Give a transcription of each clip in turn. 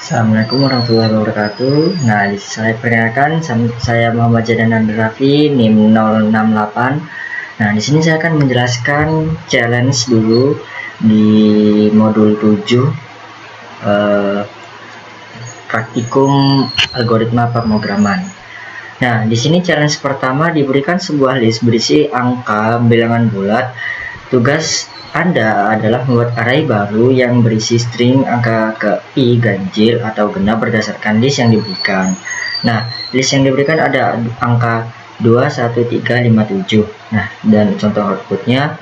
Assalamualaikum warahmatullahi wabarakatuh. Nah, saya perkenalkan, saya Muhammad Jadan Raffi, NIM 068. Nah, di sini saya akan menjelaskan challenge dulu di modul 7 praktikum algoritma pemrograman. Nah, di sini challenge pertama diberikan sebuah list berisi angka bilangan bulat. Tugas Anda adalah membuat array baru yang berisi string angka ke i ganjil atau genap berdasarkan list yang diberikan. Nah, list yang diberikan ada angka 2, 1, 3, 5, 7. Nah, dan contoh outputnya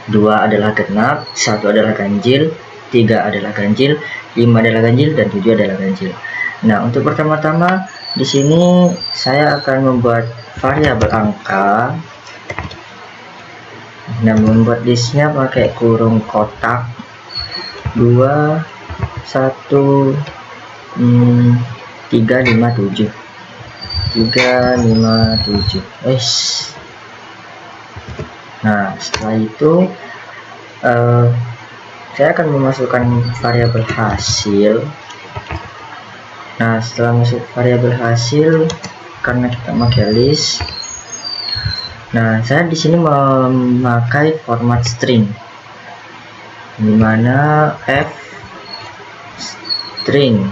2 adalah genap, 1 adalah ganjil, 3 adalah ganjil, 5 adalah ganjil, dan 7 adalah ganjil. Nah, untuk pertama-tama di sini saya akan membuat variabel angka. Nah, membuat listnya pakai kurung kotak 2, 1, 3, 5, 7 3, 5, 7. Nah, setelah itu saya akan memasukkan variabel hasil. Nah, setelah masuk variabel hasil, karena kita pakai list, nah saya di sini memakai format string, dimana f string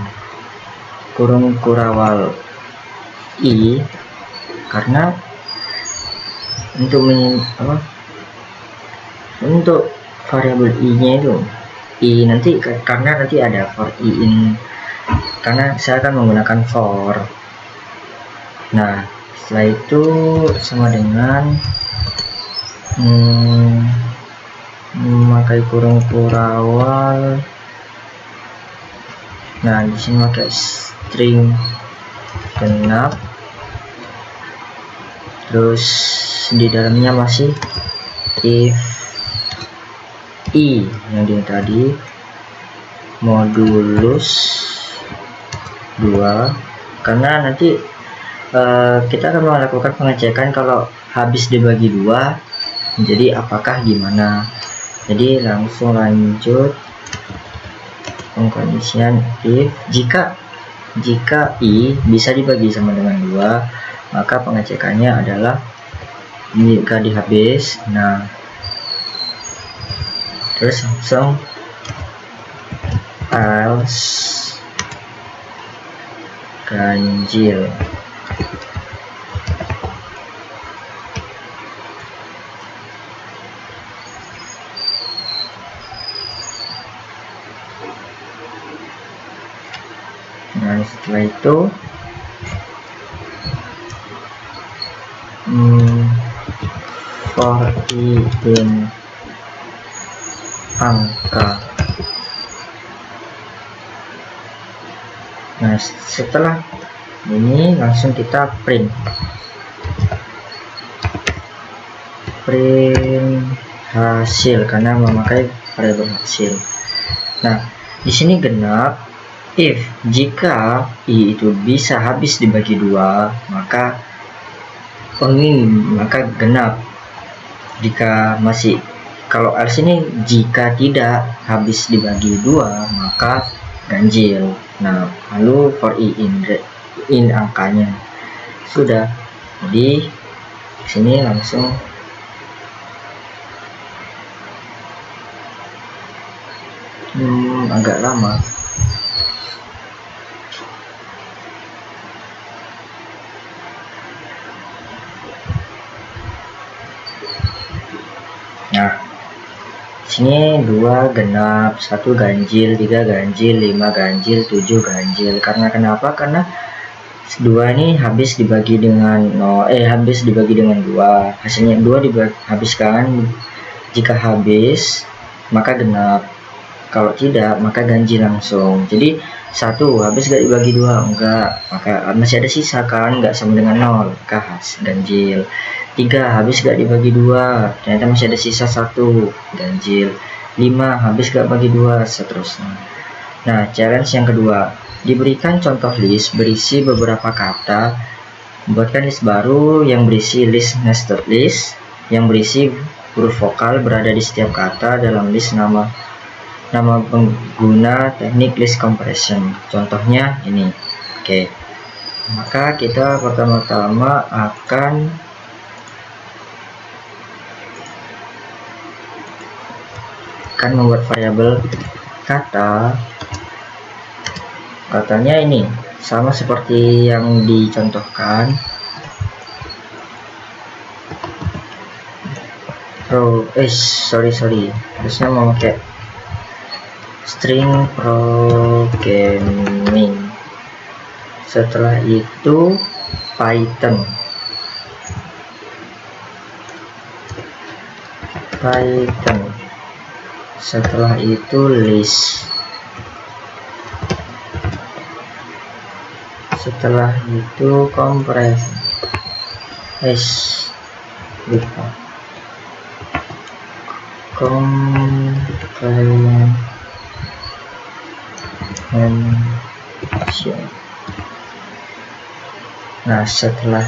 kurung kurawal i, karena untuk variabel i-nya itu nanti karena nanti ada for i in, karena saya akan menggunakan for. Nah, setelah itu sama dengan memakai kurung kurawal. Nah, di sini pakai string genap, terus di dalamnya masih if i yang di tadi modulus 2, karena nanti kita akan melakukan pengecekan kalau habis dibagi 2 jadi apakah gimana. Jadi langsung lanjut pengkondisian if jika i bisa dibagi sama dengan 2, maka pengecekannya adalah jika dihabis. Nah, terus langsung else ganjil. Nah, setelah itu for i in angka. Nah, setelah ini langsung kita print hasil karena memakai variabel hasil. Nah, di sini genap if jika i itu bisa habis dibagi 2 maka genap. Jika masih, kalau else ini jika tidak habis dibagi 2 maka ganjil. Nah, lalu for i in angkanya sudah. Jadi sini langsung agak lama. Nah, sini 2 genap, 1 ganjil, 3 ganjil, 5 ganjil, 7 ganjil. Karena kenapa? Karena 2 ini habis dibagi dengan 2. Hasilnya 2 dihabiskan. Jika habis maka genap, kalau tidak maka ganjil langsung. Jadi 1 habis gak dibagi 2, enggak, maka masih ada sisa kan, enggak sama dengan 0, maka ganjil. 3 habis gak dibagi 2, ternyata masih ada sisa 1, ganjil. 5 habis gak bagi 2, seterusnya. Nah, challenge yang kedua, diberikan contoh list berisi beberapa kata. Buatkan list baru yang berisi list nested list yang berisi huruf vokal berada di setiap kata dalam list nama nama pengguna teknik list compression. Contohnya ini. Oke. Maka kita pertama-tama akan membuat variabel katanya ini sama seperti yang dicontohkan. Sorry, harusnya memakai string programming. Setelah itu Python. Setelah itu list. Setelah itu compression. Nah, setelah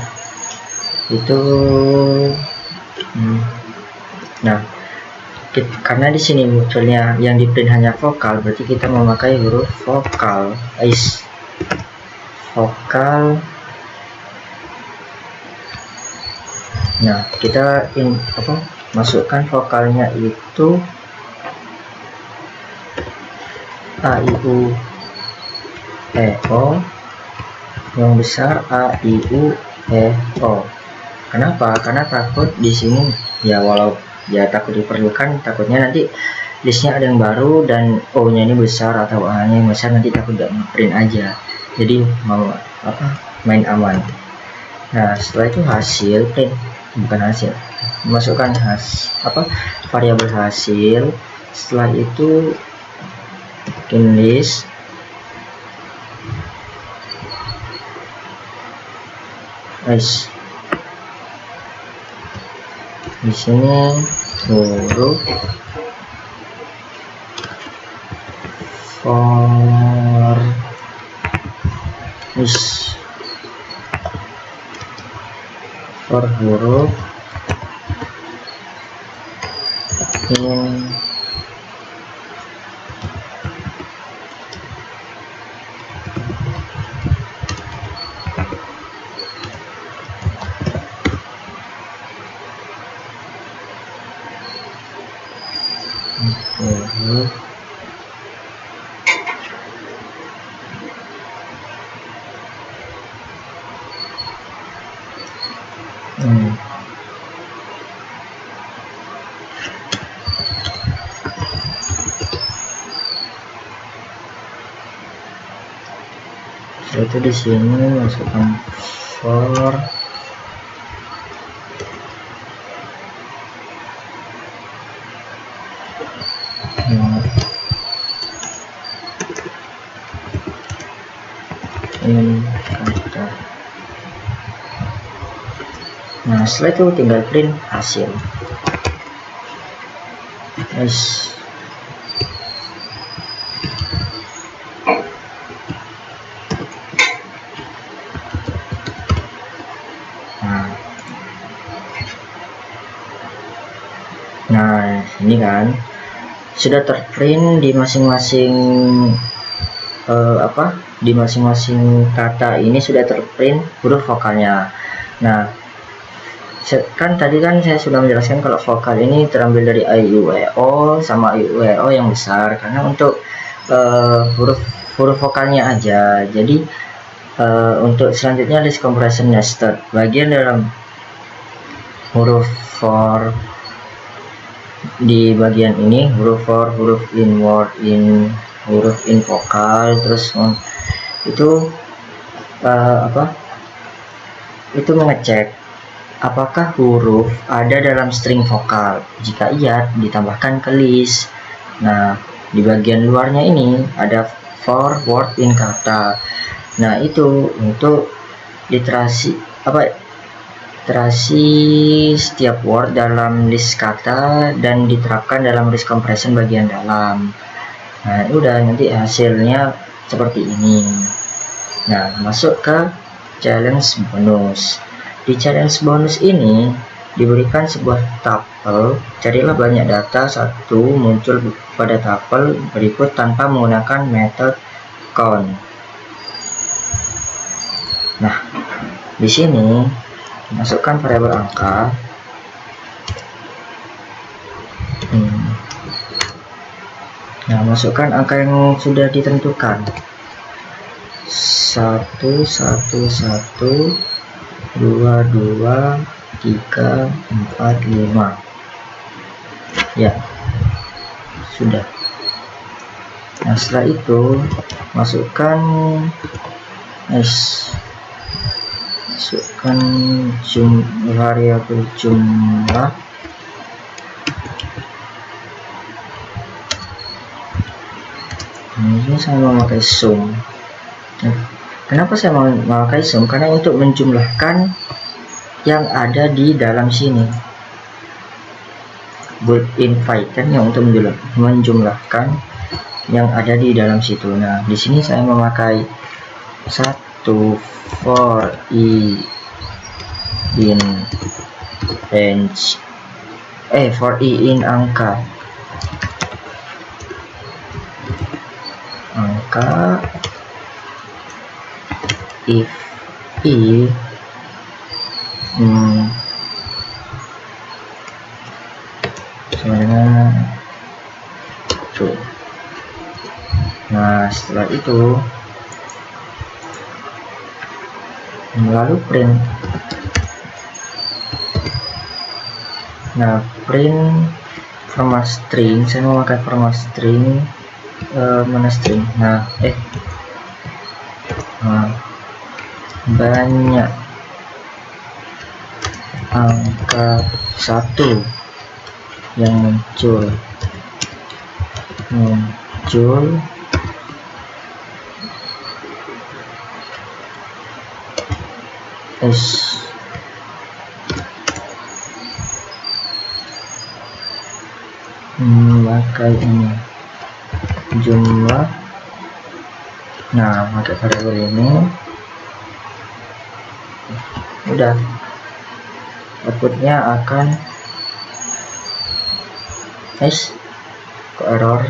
itu karena di sini munculnya yang di print hanya vokal, berarti kita memakai huruf vokal. Nah, kita masukkan vokalnya itu A, I, U, E, O, yang besar A, I, U, E, O. Kenapa? Karena takut di sini takut diperlukan, takutnya nanti listnya ada yang baru dan O nya ini besar atau A nya yang besar, nanti takut gak print aja. Jadi mau main aman. Nah, setelah itu masukkan variabel hasil. Setelah itu bikin list. Di sini huruf for huruf in itu di sini masukkan for kata. Nah, setelah itu tinggal print hasil. Nah, ini kan sudah terprint di masing-masing di masing-masing kata ini sudah terprint huruf vokalnya. Nah, kan tadi kan saya sudah menjelaskan kalau vokal ini terambil dari A, I, U, E, O sama I, U, E, O yang besar, karena untuk huruf vokalnya aja. Jadi untuk selanjutnya list compression nested, bagian dalam huruf for di bagian ini huruf for, huruf in word, huruf in vokal, terus itu itu mengecek apakah huruf ada dalam string vokal. Jika iya, ditambahkan ke list. Nah, di bagian luarnya ini ada for word in kata. Nah, itu untuk literasi setiap word dalam list kata dan diterapkan dalam list compression bagian dalam. Nah, udah, nanti hasilnya seperti ini. Nah, masuk ke challenge bonus. Di challenge bonus ini diberikan sebuah tabel, carilah banyak data, muncul pada tabel berikut tanpa menggunakan metode count. Nah, di sini masukkan variabel angka. Nah, masukkan angka yang sudah ditentukan. 1 1 1 2 2 3 4 5. Ya, sudah. Nah, setelah itu masukkan variabel jumlah. Ini saya memakai sum. Nah, kenapa saya memakai sum? Karena untuk menjumlahkan yang ada di dalam sini. Built-in Python yang untuk menjumlahkan yang ada di dalam situ. Nah, di sini saya memakai for i in angka if i sama dengan true. Nah, setelah itu lalu print. Nah, print format string. Saya memakai format string. Mana string? Nah, banyak angka 1 yang muncul memakai ini jumlah. Nah, pakai variabel ini udah, outputnya akan kok error.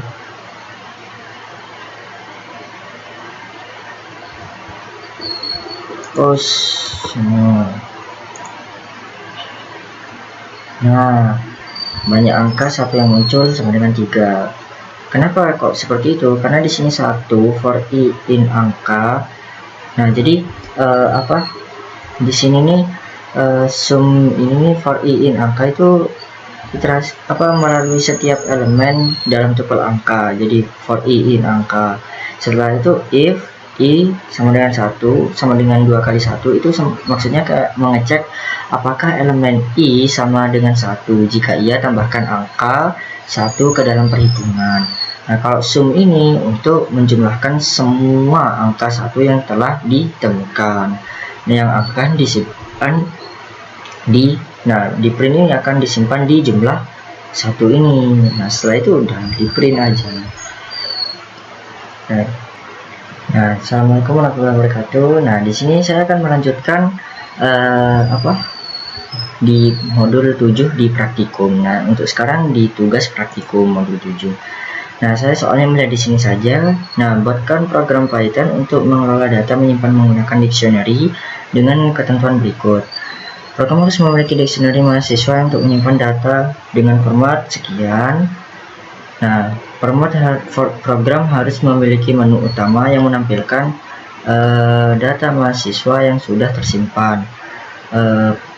Nah, banyak angka 1 yang muncul sama dengan 3. Kenapa kok seperti itu? Karena di sini 1 for i in angka. Nah, jadi di sini nih sum ini for i in angka itu melalui setiap elemen dalam tupel angka. Jadi for i in angka. Setelah itu if i sama dengan 1 sama dengan 2 kali 1, itu maksudnya kayak mengecek apakah elemen i sama dengan 1. Jika iya, tambahkan angka 1 ke dalam perhitungan. Nah, kalau sum ini untuk menjumlahkan semua angka 1 yang telah ditemukan. Nah, yang akan disimpan di print ini akan disimpan di jumlah 1 ini. Nah, setelah itu udah di print aja. Nah, assalamualaikum warahmatullahi wabarakatuh. Nah, di sini saya akan melanjutkan di modul 7 di praktikum. Nah, untuk sekarang di tugas praktikum modul 7. Nah, saya soalnya melihat di sini saja. Nah, buatkan program Python untuk mengelola data menyimpan menggunakan dictionary dengan ketentuan berikut. Program harus memiliki dictionary mahasiswa untuk menyimpan data dengan format sekian. Nah, program harus memiliki menu utama yang menampilkan data mahasiswa yang sudah tersimpan.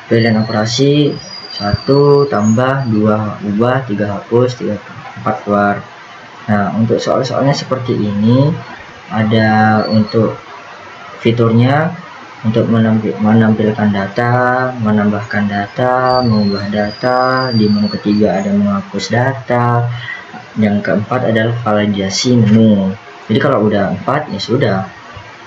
Pilihan operasi 1 tambah, 2 ubah, 3 hapus, 4 keluar. Nah, untuk soal-soalnya seperti ini ada untuk fiturnya untuk menampilkan data, menambahkan data, mengubah data. Di menu ketiga ada menghapus data. Yang keempat adalah validasi menu. Jadi kalau udah 4 ya sudah,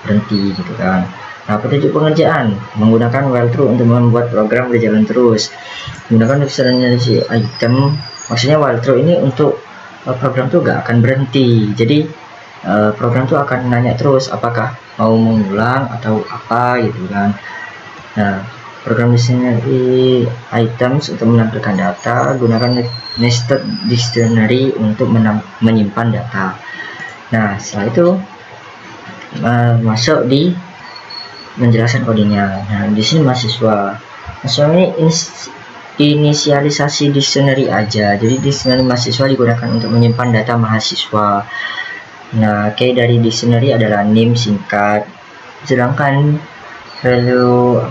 berhenti gitu kan. Nah, petunjuk pengerjaan menggunakan while true untuk membuat program berjalan terus. Menggunakan dictionary item, maksudnya while true ini untuk program tuh gak akan berhenti. Jadi program tuh akan nanya terus apakah mau mengulang atau apa gitu kan. Nah, Program dictionary items untuk menampilkan data, gunakan nested dictionary untuk menyimpan data. Nah, setelah itu masuk di menjelaskan kodenya. Nah, di sini mahasiswa ini inisialisasi dictionary aja. Jadi dictionary mahasiswa digunakan untuk menyimpan data mahasiswa. Nah, key dari dictionary adalah name singkat, sedangkan value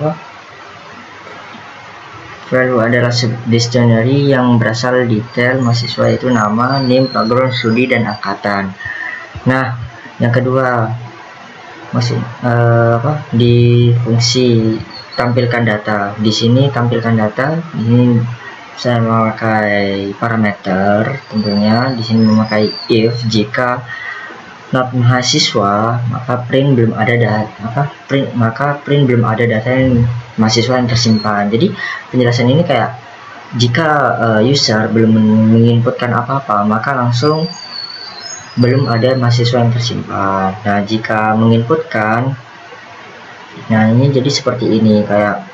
adalah dictionary yang berasal detail mahasiswa, yaitu nama, name, background studi, dan angkatan. Nah, yang kedua di fungsi tampilkan data. Di sini tampilkan data, ini saya memakai parameter tentunya. Di sini memakai if jika not mahasiswa, maka print belum ada data belum ada data yang mahasiswa yang tersimpan. Jadi penjelasan ini kayak jika user belum menginputkan apa-apa, maka langsung belum ada mahasiswa yang tersimpan. Nah, jika menginputkan, nah ini jadi seperti ini, kayak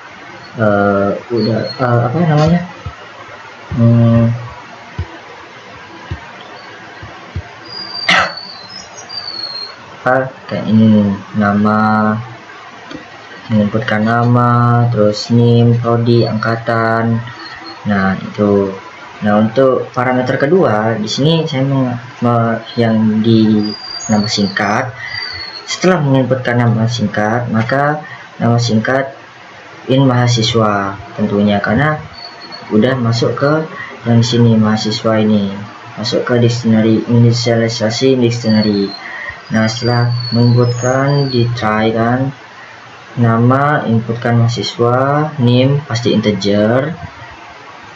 kayak ini, nama, menginputkan nama, terus name, prodi, angkatan. Nah, itu. Nah, untuk parameter kedua di sini saya yang di nama singkat. Setelah menginputkan nama singkat, maka nama singkat in mahasiswa tentunya, karena udah masuk ke yang sini mahasiswa ini, masuk ke dictionary, inisialisasi dictionary. Nah, setelah menginputkan, di try kan, nama inputkan mahasiswa, name pasti integer,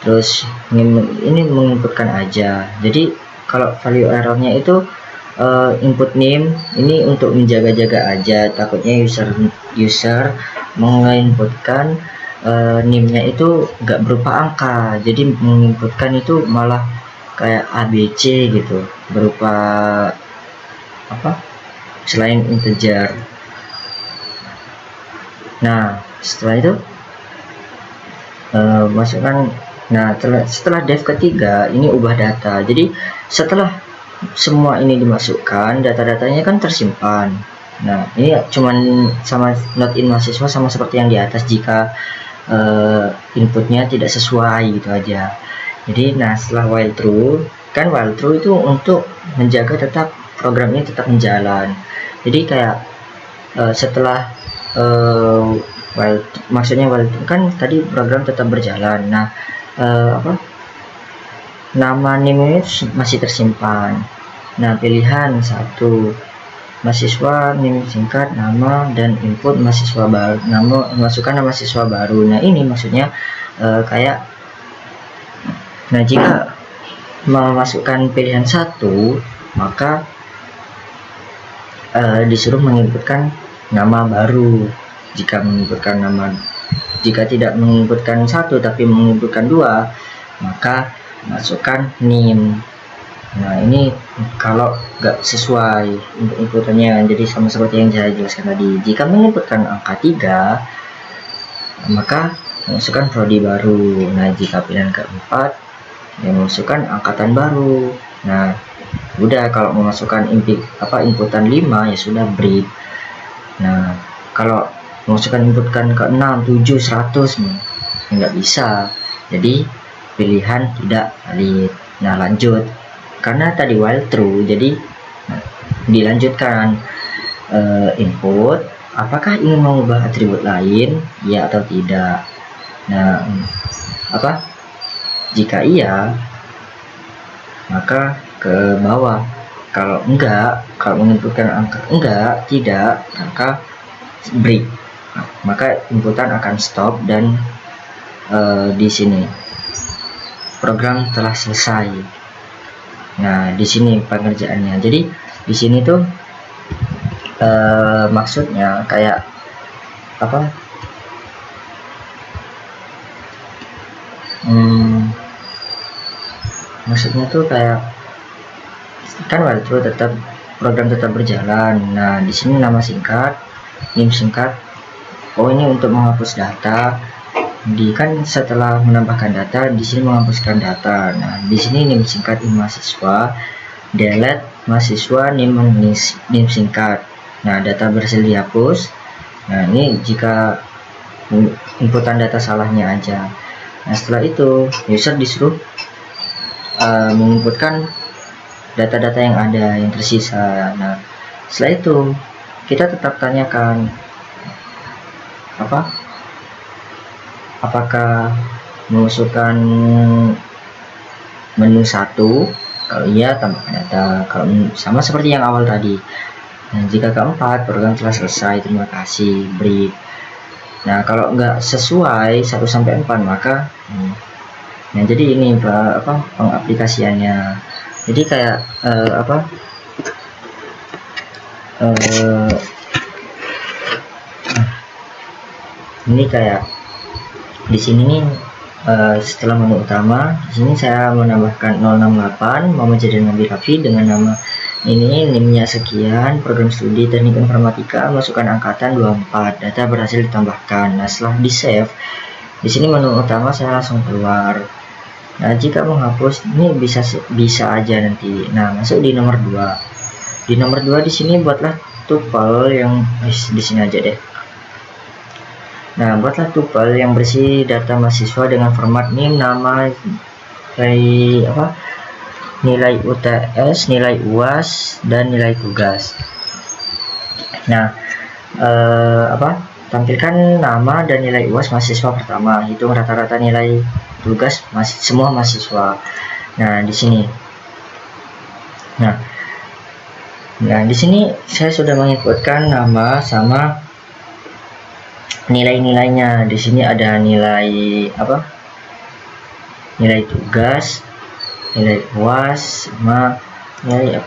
terus ini menginputkan aja. Jadi kalau value errornya itu input name ini untuk menjaga-jaga aja, takutnya user menginputkan name-nya itu nggak berupa angka, jadi menginputkan itu malah kayak ABC gitu, berupa selain integer. Nah, setelah itu masukkan. Nah, setelah def ketiga ini ubah data. Jadi setelah semua ini dimasukkan, data-datanya kan tersimpan. Nah, ini cuman sama not in mahasiswa, sama seperti yang di atas, jika inputnya tidak sesuai gitu aja. Jadi, nah, setelah while true, kan while true itu untuk menjaga tetap program ini tetap menjalan. Jadi kayak setelah maksudnya while kan tadi program tetap berjalan. Nah, nama name masih tersimpan. Nah, pilihan satu mahasiswa, name singkat, nama, dan input mahasiswa baru, masukkan nama mahasiswa baru. Nah, ini maksudnya kayak, nah, jika memasukkan pilihan satu, maka disuruh menginputkan nama baru. Jika tidak menginputkan satu tapi menginputkan dua, maka masukkan name. Nah, ini kalau nggak sesuai untuk inputannya, jadi sama seperti yang saya jelaskan tadi. Jika menginputkan angka 3, maka masukkan prodi baru. Nah, jika pilihan keempat, ya masukkan angkatan baru. Nah, udah. Kalau memasukkan inputan 5, ya sudah break. Nah, kalau memasukkan inputkan ke 6, 7, 100 nggak bisa, jadi pilihan tidak valid. Nah, lanjut, karena tadi while true, jadi dilanjutkan input apakah ingin mengubah atribut lain, ya atau tidak. Nah, jika iya, maka ke bawah. Kalau enggak, kalau menentukan angka tidak, maka break. Maka inputan akan stop dan di sini program telah selesai. Nah, di sini pengerjaannya. Jadi di sini tuh maksudnya kayak maksudnya tuh kayak kan while true tetap program tetap berjalan. Nah, di sini nama singkat, name singkat. Oh, ini untuk menghapus data. kan setelah menambahkan data, di sini menghapuskan data. Nah, di sini NIM singkat mahasiswa, delete mahasiswa, NIM singkat. Nah, data berhasil dihapus. Nah, ini jika inputan data salahnya aja. Nah, setelah itu user disuruh menginputkan data-data yang ada yang tersisa. Nah, setelah itu kita tetap tanyakan apakah memasukkan menu 1, kalau iya tambahkan data, kalau sama seperti yang awal tadi. Nah, jika keempat, program telah selesai, terima kasih, break. Nah, kalau nggak sesuai 1-4 maka nah, jadi ini pengaplikasiannya. Jadi kayak ini kayak di sini nih, setelah menu utama, di sini saya menambahkan 068 Muhammad Jadil Nabil Raffi dengan nama ini, NIM-nya sekian, program studi teknik informatika, masukkan angkatan 24, data berhasil ditambahkan. Nah, setelah di save, di sini menu utama saya langsung keluar. Nah, jika menghapus ini bisa aja nanti. Nah, masuk di nomor 2. Di nomor 2 di sini buatlah tuple yang di sini aja deh. Nah, buatlah tuple yang berisi data mahasiswa dengan format NIM, nama, nilai UTS, nilai UAS, dan nilai tugas. Nah, tampilkan nama dan nilai UAS mahasiswa pertama, hitung rata-rata nilai tugas semua mahasiswa. Nah, di sini. Nah, di sini saya sudah menginputkan nama sama nilai-nilainya. Di sini ada nilai nilai tugas, nilai UAS, sama nilai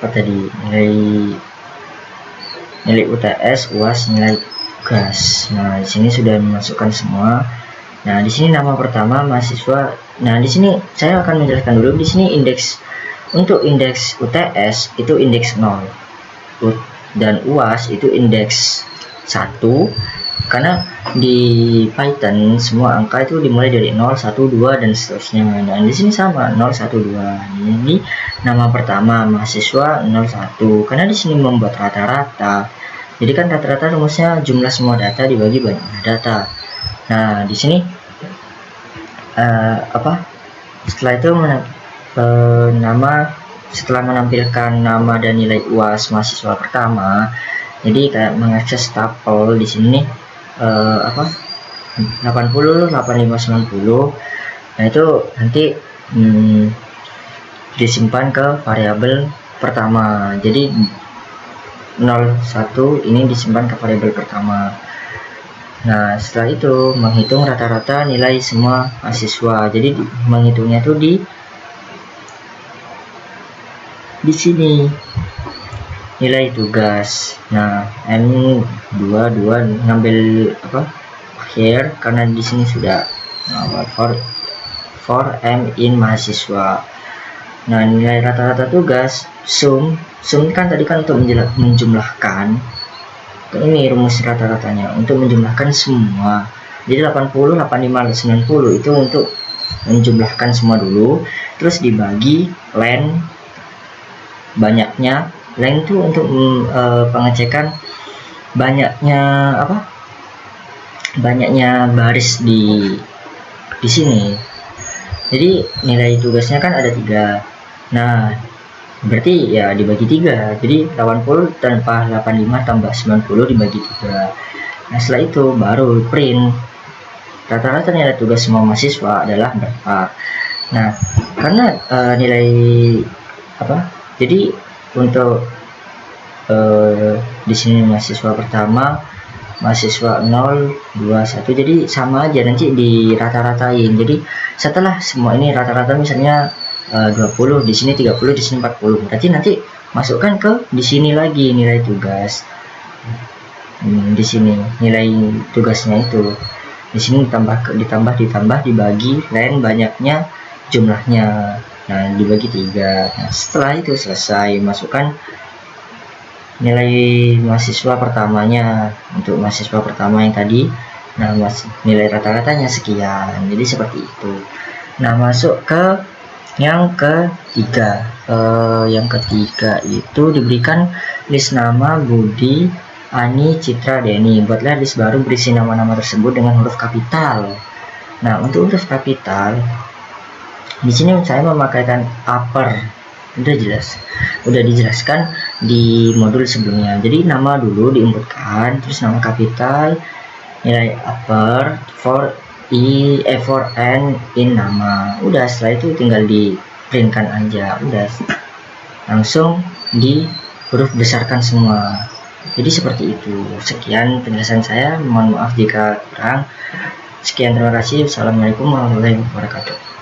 nilai UTS, UAS, nilai tugas. Nah, di sini sudah dimasukkan semua. Nah, di sini nama pertama mahasiswa. Nah, di sini saya akan menjelaskan dulu. Di sini untuk indeks UTS itu indeks 0 dan UAS itu indeks 1, karena di Python semua angka itu dimulai dari 0, 1, 2 dan seterusnya. Nah, di sini sama 0, 1, 2. Ini nama pertama mahasiswa 01, karena di sini membuat rata-rata. Jadi kan rata-rata rumusnya jumlah semua data dibagi banyaknya data. Nah, di sini setelah itu setelah menampilkan nama dan nilai UAS mahasiswa pertama, jadi kayak mengakses tuple di sini 80, 85, 90. Nah, itu nanti disimpan ke variabel pertama. Jadi 01 ini disimpan ke variabel pertama. Nah, setelah itu menghitung rata-rata nilai semua mahasiswa. Jadi menghitungnya tuh di sini nilai tugas. Nah, M22 ngambil akhir karena di sini sudah for M in mahasiswa. Nah, nilai rata-rata tugas sum kan tadi kan untuk menjumlahkan. Ini rumus rata-ratanya untuk menjumlahkan semua. Jadi 80, 85, 90 itu untuk menjumlahkan semua dulu, terus dibagi len banyaknya. Len itu untuk pengecekan banyaknya baris di sini. Jadi nilai tugasnya kan ada 3. Nah, berarti ya dibagi 3. Jadi 80 tanpa 85 tambah 90 dibagi 3. Nah, setelah itu baru print rata-rata nilai tugas semua mahasiswa adalah berapa. Nah, karena nilai jadi untuk di sini mahasiswa pertama, mahasiswa 0, 2, 1, jadi sama aja nanti di rata-ratain. Jadi setelah semua ini rata-rata misalnya 20, di sini 30, di sini 40. Berarti nanti masukkan ke di sini lagi nilai tugas. Di sini nilai tugasnya itu. Di sini ditambah dibagi len banyaknya jumlahnya. Nah, dibagi 3. Nah, setelah itu selesai, masukkan nilai mahasiswa pertamanya. Untuk mahasiswa pertama yang tadi Nah, nilai rata-ratanya sekian. Jadi seperti itu. Nah, masuk ke yang ketiga. Yang ketiga itu diberikan list nama Budi, Ani, Citra, Denny. Buatlah list baru berisi nama-nama tersebut dengan huruf kapital. Nah, untuk huruf kapital di sini saya memakaikan upper. Udah dijelaskan di modul sebelumnya. Jadi nama dulu diinputkan, terus nama kapital, nilai upper for n in nama. Udah, setelah itu tinggal di printkan aja, udah langsung di huruf besarkan semua. Jadi seperti itu. Sekian penjelasan saya, mohon maaf jika kurang. Sekian, terima kasih. Assalamualaikum warahmatullahi wabarakatuh.